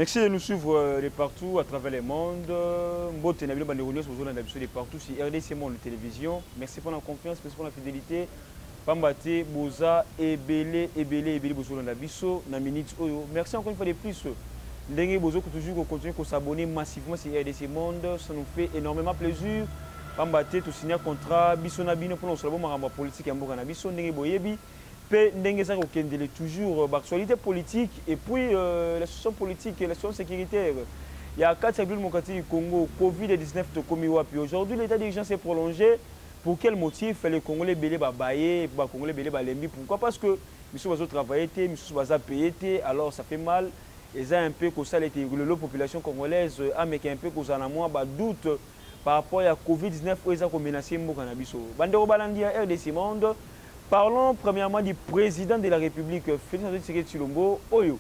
Merci de nous suivre de partout à travers le monde. Mbote na bilo bande religieuses de partout sur RDC Monde Télévision. Merci pour la confiance, merci pour la fidélité. Pambate boza ebele bozo na biso na minute oyo. Merci encore une fois de plus. Ndenge bozo que toujours continuer à s'abonner massivement sur RDC Monde, ça nous fait énormément plaisir. Pambate tout signer contrat biso na bino pour nous solo maramba politique ya mboka na biso ndenge boyebi. Ndenge ça okendele toujours l'actualité politique et puis la situation politique et la situation sécuritaire. Il y a 4 République démocratique du Congo, Covid-19 de Komiwapi. Aujourd'hui, l'état d'urgence est prolongé. Pour quel motif les Congolais belé babaye, les Congolais belé balembi? Pourquoi? Parce que nous sommes travaillés, nous sommes payés, alors ça fait mal. Et ça un peu que ça la population congolaise a un peu que ça a moins doute par rapport à Covid-19 où ils ont menacé Mbokanabiso. Bandero Balandi à RDC Monde. Parlons premièrement du président de la République, Félix Antoine Tshisekedi Tshilombo, Oyo.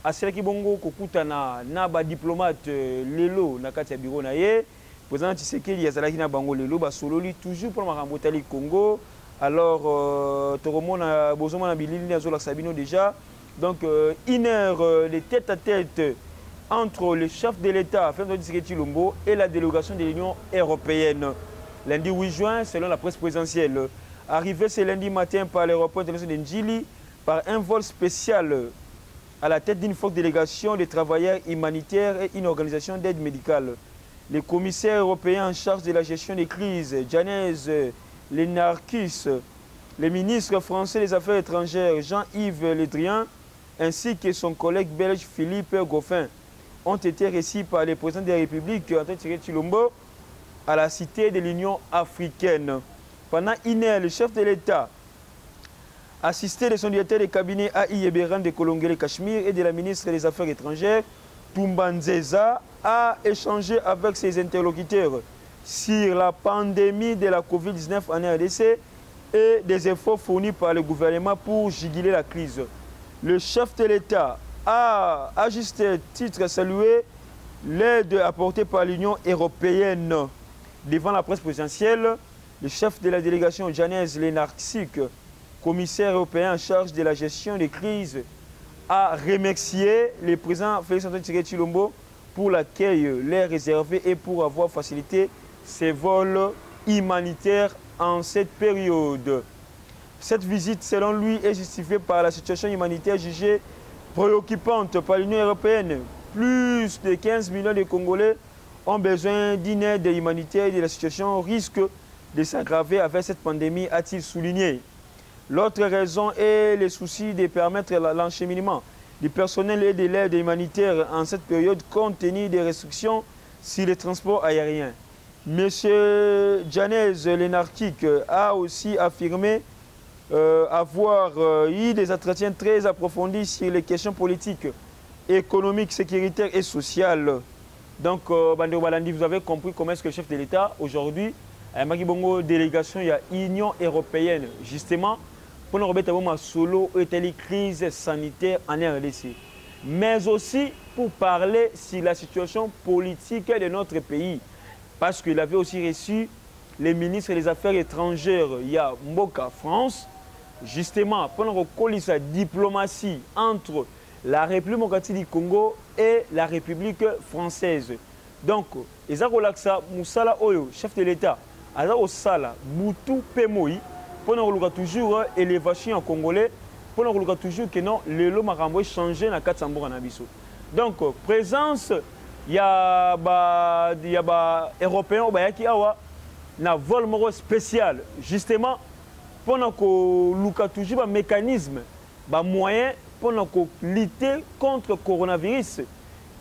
Aselaki bongo kokutana na ba diplomate lelo na kati ya bureau na ye. Président Tshisekedi yazalaki na bango lelo ba sololi toujours pour makambo tali Congo. Alors toromona bozoma na bilili na zola sabino déjà. Donc une heure de tête à tête entre le chef de l'État, Félix Antoine Tshisekedi Tshilombo, et la délégation de l'Union européenne. Lundi 8 juin, selon la presse présidentielle. Arrivé ce lundi matin par l'aéroport international de Njili par un vol spécial à la tête d'une forte délégation de travailleurs humanitaires et une organisation d'aide médicale. Le commissaire européen en charge de la gestion des crises, Janez Lenarkis, le ministre français des Affaires étrangères, Jean-Yves Le Drian, ainsi que son collègue belge Philippe Goffin, ont été reçus par le président de la République, Antoine Tshilombo, à la cité de l'Union africaine. Pendant une heure, le chef de l'État, assisté de son directeur de cabinet A.I. Eberan de Kolongele-Cachemire et de la ministre des Affaires étrangères, Toumba Nzeza, a échangé avec ses interlocuteurs sur la pandémie de la Covid-19 en RDC et des efforts fournis par le gouvernement pour juguler la crise. Le chef de l'État a, à juste titre, salué l'aide apportée par l'Union européenne devant la presse présidentielle. Le chef de la délégation, Janez Lenarkis, commissaire européen en charge de la gestion des crises, a remercié le président Félix Antoine Tshisekedi Tshilombo pour l'accueil leur réservé et pour avoir facilité ses vols humanitaires en cette période. Cette visite, selon lui, est justifiée par la situation humanitaire jugée préoccupante par l'Union européenne. Plus de 15 millions de Congolais ont besoin d'une aide humanitaire et la situation risque de s'aggraver avec cette pandémie, a-t-il souligné. L'autre raison est le souci de permettre l'encheminement du personnel et de l'aide humanitaire en cette période compte tenu des restrictions sur les transports aériens. M. Janez Lenarkis a aussi affirmé avoir eu des entretiens très approfondis sur les questions politiques, économiques, sécuritaires et sociales. Donc, Bandero Balandi, vous avez compris comment est-ce que le chef de l'État, aujourd'hui, a une délégation, il y a l'Union européenne, justement, pour nous remettre à solo et crise sanitaire en RDC. Mais aussi pour parler sur la situation politique de notre pays. Parce qu'il avait aussi reçu les ministres des Affaires étrangères, il y a Mboka France, justement, pour nous recoller sa diplomatie entre la République démocratique du Congo et la République française. Donc, ils ont relaxé Moussala Oyo, chef de l'État. Alors, au Sala, Boutou Pemoui, pour nous toujours élévation en congolais, pour nous toujours que non, le lot marambo changé dans 400 Nabiso. Donc, présence, il y a des Européens qui ont un vol spécial, justement, pour nous toujours un mécanisme, un moyen pour nous lutter contre le coronavirus,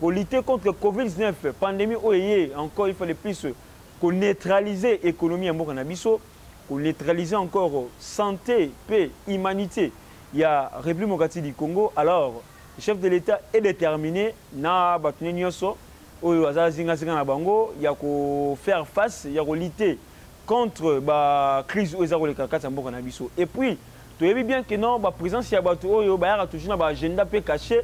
pour lutter contre le Covid-19, pandémie, encore il faut le plus. Pour neutraliser l'économie en Mokanabiso, pour neutraliser encore santé, paix, humanité. Il y a la République démocratique du Congo. Alors, le chef de l'État est déterminé na batune nyoso oyo azazinga zinga na bango, il y a ko faire face, il y a ko lutter contre la crise où ezako le kakata Mokanabiso. Et puis, tu sais bien que non, la présence ya batu oyo ba ya toujours na agenda pe caché.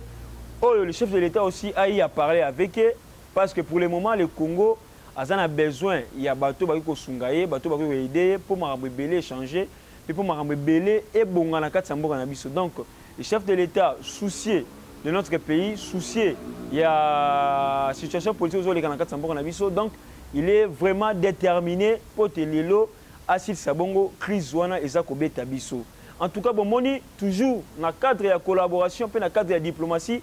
Le chef de l'État aussi a eu à parler avec eux parce que pour le moment le Congo a besoin, il y a bateau qui sont gagné, bateau qui sont aidé pour m'embêler, échanger, puis pour m'embêler et bon, on a 400 Donc, le chef de l'État soucié de notre pays, soucié. Il y a une situation politique aux Olé donc il est vraiment déterminé pour te lelo Asil Sabongo, crise wana Ezakobe Tabiso. En tout cas, bon, moni, toujours dans le cadre de la collaboration, dans le cadre de la diplomatie,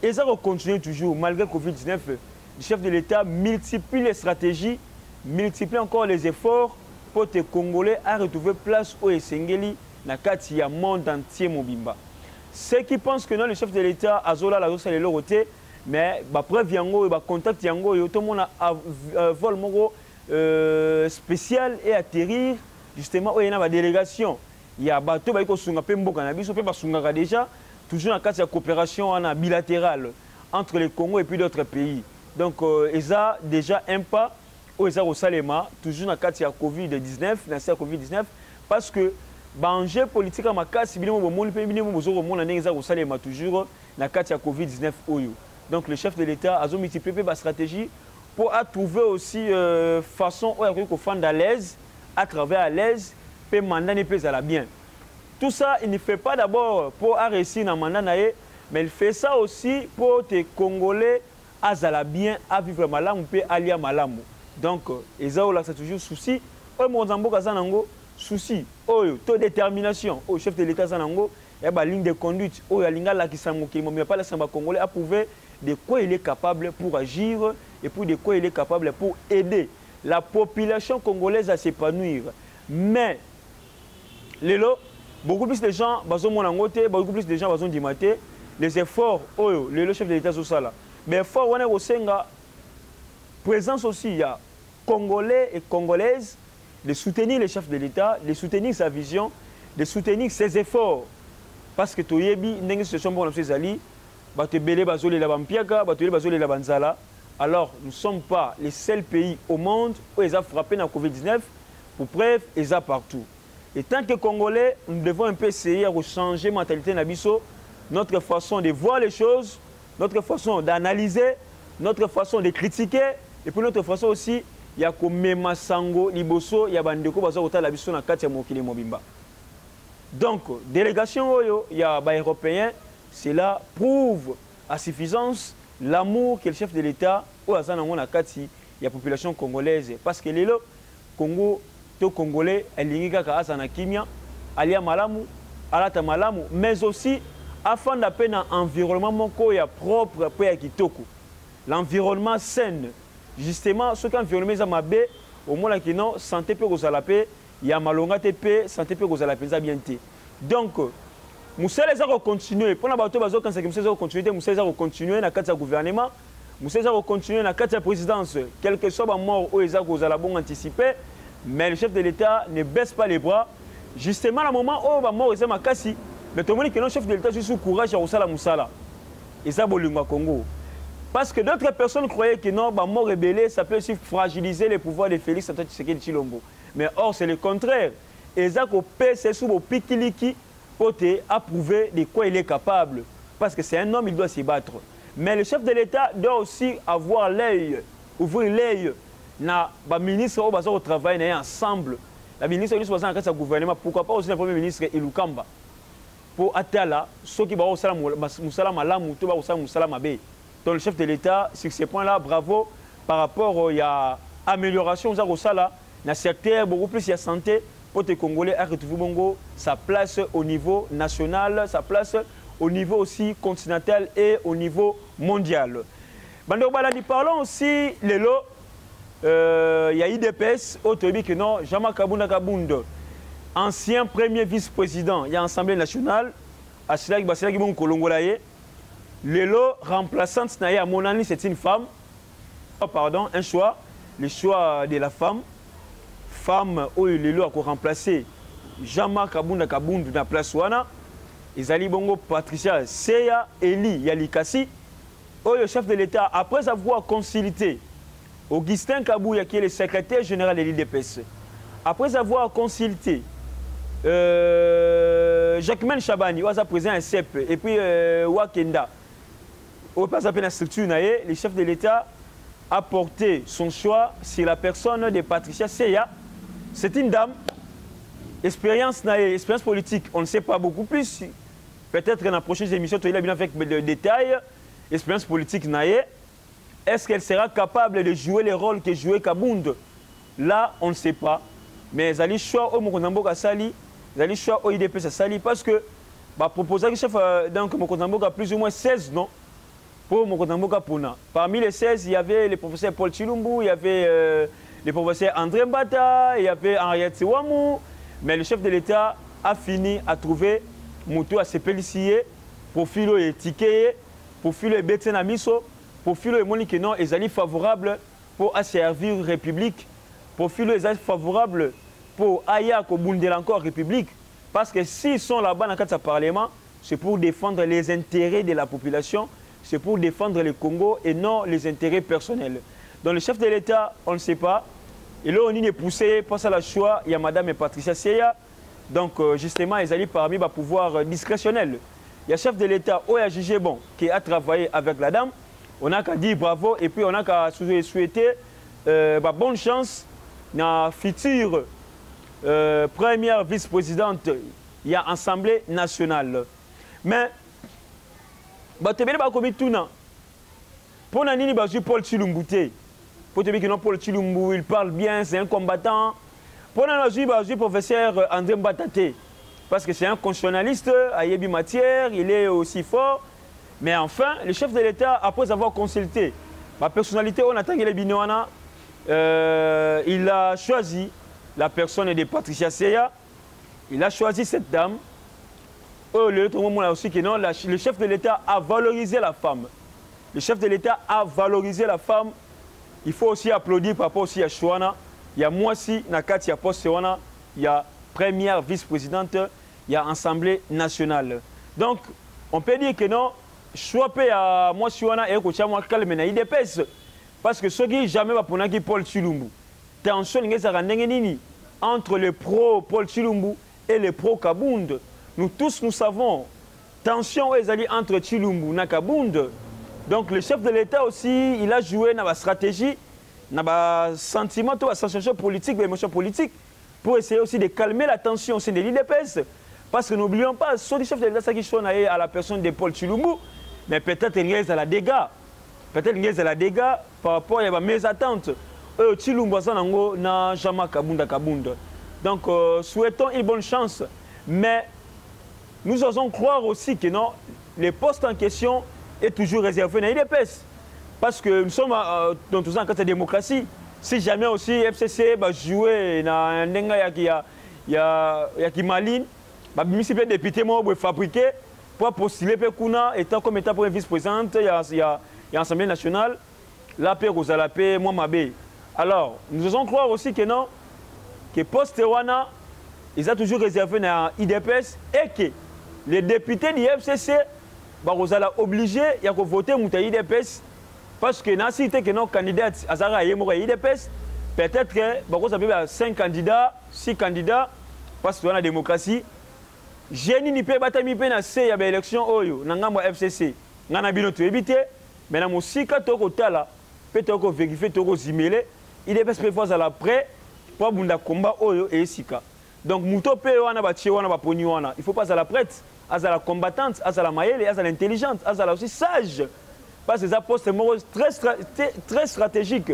Eza continue toujours, malgré Covid-19, le chef de l'État multiplie les stratégies, multiplie encore les efforts pour les Congolais à retrouver place au Essengeli, dans le cadre du monde entier, Mobimba. Ceux qui pensent que non, le chef de l'État a Zola la Zosa le roté, mais bah preuve yango, bah contact yango, tout le monde a vol mongo spécial et atterrir justement où il y a une délégation. Il y a bateau bah iko sunga pembo cannabis, pe ba sunga déjà toujours dans cadre de coopération bilatérale entre le Congo et puis d'autres pays. Donc ils ont déjà un pas où ils ont au Salema toujours dans cadre de Covid-19, dans cette Covid-19 parce que l'enjeu politique à ma casse, c'est bien toujours dans cadre de Covid-19. Donc le chef de l'État a multiplié la stratégie pour trouver aussi façon où faire à l'aise, à travers à l'aise, pour mandat ne peut aller bien. Tout ça, il ne fait pas d'abord pour réussir dans le mandat, mais il fait ça aussi pour les Congolais à aller bien, à vivre malam, puis à aller malam. Donc, ils ont toujours souci. Souci, taux de détermination, au chef de l'État Zanango, il y a une ligne de conduite, il y a une pas la Congolais à prouver de quoi il est capable pour agir et puis de quoi il est capable pour aider la population congolaise à s'épanouir. Mais, beaucoup plus de gens, beaucoup plus de gens vont dimater les efforts, le chef de l'État Zosala. Mais effort, on est au Senga, présence aussi, il y a Congolais et Congolaises, de soutenir le chef de l'État, de soutenir sa vision, de soutenir ses efforts. Parce que alors nous ne sommes pas les seuls pays au monde où ils ont frappé dans la Covid-19. Pour preuve, ils sont partout. Et tant que Congolais, nous devons un peu essayer de changer la mentalité Nabiso, notre façon de voir les choses, notre façon d'analyser, notre façon de critiquer, et puis notre façon aussi il y a comme Masango, Liboso, il y a Bandeko, la biso na kati ya mokili mobimba. Donc, délégation, il y a des Européens, cela prouve à suffisance l'amour que le chef de l'État ou à Zanango Kati, il y a population congolaise. Parce que les Congo, les Congolais, ils sont en Kimia, Alia Malamu, Alata Malamu, mais aussi afin d'appeler un environnement propre pour Kitoko. L'environnement sain. Justement, ce qu'environnement est mabé, au moins qui non santé peut vous alaper, il y a malonga TP, santé peut vous alaper ça bien. Donc, Moussa les a continuer. Pour la bateau bazo quand c'est que Moussa les a continuer, Moussa les a continuer dans cadre gouvernement, Moussa les a continuer dans cadre présidence, quel que soit la mort où ils a vous bon anticiper, mais le chef de l'État ne baisse pas les bras. Justement, à moment où la mort est ma cassi, mais tout le monde qui est le chef de l'État juste courage à Moussa Moussala. Et ça bolingwa Congo. Parce que d'autres personnes croyaient que non, mort rébellé, ça peut aussi fragiliser les pouvoirs de Félix Antoine Tshisekedi Tshilombo. Mais or, c'est le contraire. Et ça, c'est sous le pikiliki pour approuver de quoi il est capable. Parce que c'est un homme, il doit s'y battre. Mais le chef de l'État doit aussi avoir l'œil, ouvrir l'œil. Le ministre au travail ensemble. La ministre qui est au gouvernement, pourquoi pas aussi le premier ministre Ilukamba. Pour Atala, ceux qui vont au Moussala Malamu, tout va au Moussala Mabé. Donc le chef de l'État, sur ces points-là, bravo, par rapport à l'amélioration dans le secteur, beaucoup plus de santé, pour les Congolais à retrouver sa place au niveau national, sa place au niveau aussi continental et au niveau mondial. Parlons aussi, il y a IDPS, autre que non, Jama Kabunda Kabunda, ancien premier vice-président, il y a l'Assemblée nationale, à Silaki Basilaki Bon Kolongolaye. Lelo remplaçante à mon ami, c'est une femme. Pardon, un choix. Le choix de la femme. Femme où Lelo a remplacé Jean-Marc Kabunda Kabundu dans la place Wana. Izali Bongo Patricia Seya Eli Yalikasi. Le chef de l'État, après avoir consulté Augustin Kabouya, qui est le secrétaire général de l'IDPS, après avoir consulté Jacquemin Chabani, qui est président un CEP, et puis Wakenda, la structure, le chef de l'État a porté son choix sur la personne de Patricia Seya. C'est une dame, expérience politique, on ne sait pas beaucoup plus. Peut-être que dans la prochaine émission, tu as bien avec le détail, expérience politique naïe. Est-ce qu'elle sera capable de jouer le rôle que jouait Kabound? Là, on ne sait pas. Mais Zali choix au Mokonamboka Sali, Zali choix au IDP Sali, parce que proposer que chef donc Mokonamboka a plus ou moins 16 noms pour Mokonamboka Puna. Parmi les 16, il y avait le professeur Paul Chilumbu, il y avait le professeur André Mbata, il y avait Henriette Siwamou, mais le chef de l'État a fini à trouver Moutou à se pelicier, profil et ticket, profil et Betsenamiso, profil et Monique non, ils allaient favorables pour asservir la République, profil et favorable pour Aya Kobundela encore République, parce que s'ils sont là-bas dans le Parlement, c'est pour défendre les intérêts de la population, c'est pour défendre le Congo et non les intérêts personnels. Donc le chef de l'État, on ne sait pas. Et là, on est poussé, passe à la choix, il y a Madame Patricia Seya. Donc justement, ils allaient parmi le pouvoir discrétionnel. Il y a le chef de l'État, qui a jugé bon, qui a travaillé avec la dame. On n'a qu'à dire bravo et puis on n'a qu'à souhaiter bonne chance dans la future première vice-présidente. Il y a Assemblée nationale. Mais, pour Nanini Paul Chilumbu, pour te dire que Paul Chilumbu, il parle bien, c'est un combattant. Pour Nanini professeur André Mbatate, parce que c'est un constitutionnaliste, à Yebi matière, il est aussi fort. Mais enfin, le chef de l'État, après avoir consulté ma personnalité, on attend qu'il est binoana, il a choisi la personne de Patricia Seya. Il a choisi cette dame. Aussi que non, le chef de l'État a valorisé la femme. Le chef de l'État a valorisé la femme. Il faut aussi applaudir par rapport aussi à Chouana. Il y a moi aussi, Nakati, il y a première vice-présidente, il y a Assemblée nationale. Donc, on peut dire que non, choper à moi Chouana et que moi calme na IDPS. Parce que ce qui jamais va pour Paul Chilumbu. Tension entre les pro Paul Chilumbu et les pro Kabound. Nous tous, nous savons, tension entre Chilumbu et Kabound. Donc le chef de l'État aussi, il a joué dans la stratégie, dans le sentiment, dans la sensation politique, l'émotion politique, pour essayer aussi de calmer la tension au sein de l'IDPS. Parce que n'oublions pas, soit le chef de l'État qui sont à la personne de Paul Chilumbu, mais peut-être il y a la dégâts. Peut-être il y a la dégâts par rapport à mes attentes. Chilumbu n'a jamais Kabound. Donc souhaitons une bonne chance. Mais nous osons croire aussi que non, les postes en question est toujours réservé dans l'IDPS. Parce que nous sommes dans tout ça en cas de démocratie. Si jamais aussi FCC va jouer dans un denga il y a Maline, municipal député va fabriquer pour postuler pour Kuna étant comme état pour un vice-présidente, il y a l'Assemblée nationale, la paix aux la paix, moi ma baie. Alors, nous osons croire aussi que non, que poste Wana, ils ont toujours réservé dans l'IDPS et que les députés du FCC sont obligés de voter pour l'IDPS parce que dans la cité que nos candidats à l'IDPS, peut-être que y a 5 candidats, 6 candidats, parce que dans la démocratie, je n'ai pas battu l'élection dans le FCC. Nous avons évité, mais dans le sika, peut-être vérifier, zimelé, l'IDPS peut faire après pour le combat et sika. Donc, il ne faut pas être la prête, à la combattante, à la maïle, à l'intelligente, à la aussi sage. Parce que ça pose très stratégique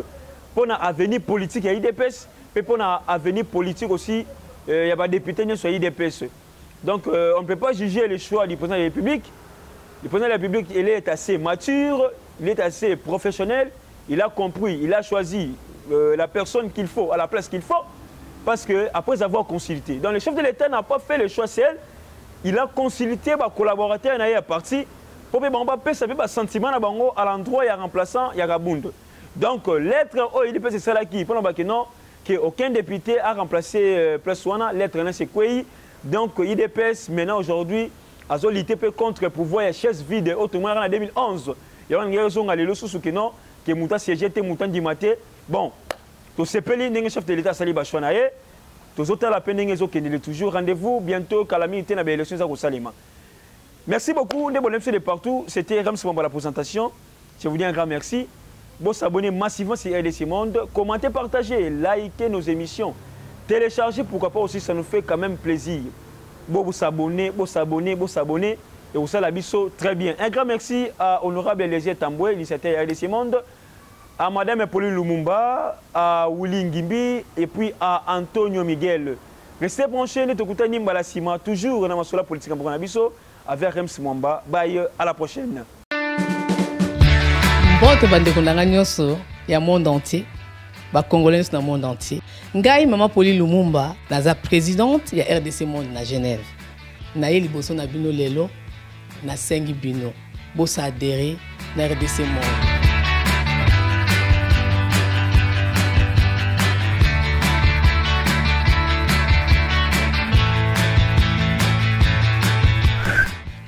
pour l'avenir politique à l'IDPS, et pour l'avenir politique aussi, il y a des députés sur l'IDPS. Donc, on ne peut pas juger les choix du président de la République. Le président de la République, il est assez mature, il est assez professionnel, il a compris, il a choisi la personne qu'il faut, à la place qu'il faut. Parce qu'après avoir consulté, donc le chef de l'État n'a pas fait le choix seul, il a consulté les collaborateurs à parti pour que les sentiment à l'endroit, il y a remplaçant, il y a Kabound. Donc, lettre OIDP, c'est celle qui, pour qu'aucun député a remplacé Place Wana, lettre c'est quoi. Donc, IDPS, maintenant, aujourd'hui, a lutté contre le pouvoir, il y a chaise vide, autrement, en 2011. Il y a une raison à l'élo sous que Mouta siégé, Mouta Dimate. Bon. Tout ce pays, le chef de l'État Sali Bachouanaye, tous autres la peine est toujours rendez-vous bientôt calamité dans l'élection à Salima. Merci beaucoup, des bonhommes de partout. C'était Rams pour la présentation. Je vous dis un grand merci. Vous s'abonnez massivement sur RDC Monde, commentez, partagez, likez nos émissions, téléchargez, pourquoi pas aussi, ça nous fait quand même plaisir. Vous s'abonnez, et au Salabiso très bien. Un grand merci à Honorable Léger Tamboué, initiateur RDC Monde, à Madame Pauline Lumumba, à Willy Ngimbi et puis à Antonio Miguel. Restez branchés, nous écoutons Nimbala Sima, toujours dans la politique en Bourgogne avec Rems Mwamba. Bye, à la prochaine. Bon, bande kondanga nyonso ya monde entier, ba congolais dans le monde entier. Ngai Maman Pauline Lumumba, naza présidente ya RDC Monde na Genève. Na ye liboso na bino lelo, na sengi bino. Bosa adhéré na RDC Monde.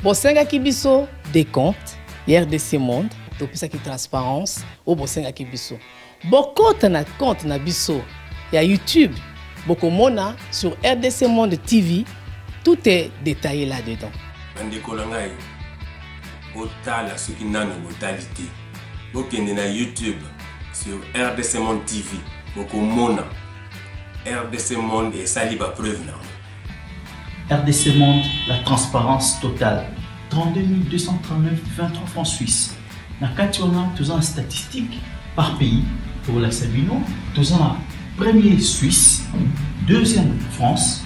Bosenga kibiso des comptes, RDC Monde, depuis ça qui transparence, au bosenga kibiso. Beaucoup na compte na biso, il y a YouTube, beaucoup mona sur RDC Monde TV, tout est détaillé là-dedans. Bandeko langai, otala ce qui n'a mortalité. Beaucoup na YouTube sur RDC Monde TV, beaucoup mona RDC Monde et saliba preuve na. RDC Monde, la transparence totale. 32 239 23 francs suisses. Na Kationa, tous en statistiques par pays. Pour la Sabino, tous en premier Suisse, deuxième France,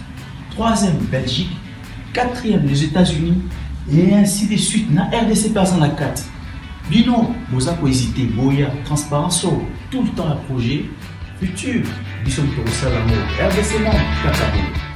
troisième Belgique, quatrième les États-Unis et ainsi de suite. Na RDC pas en la 4. Bino, vous avez hésité, Boya, transparence, tout le temps à projet. Futur, nous sommes pour ça l'amour. RDC Monde, Kakabo.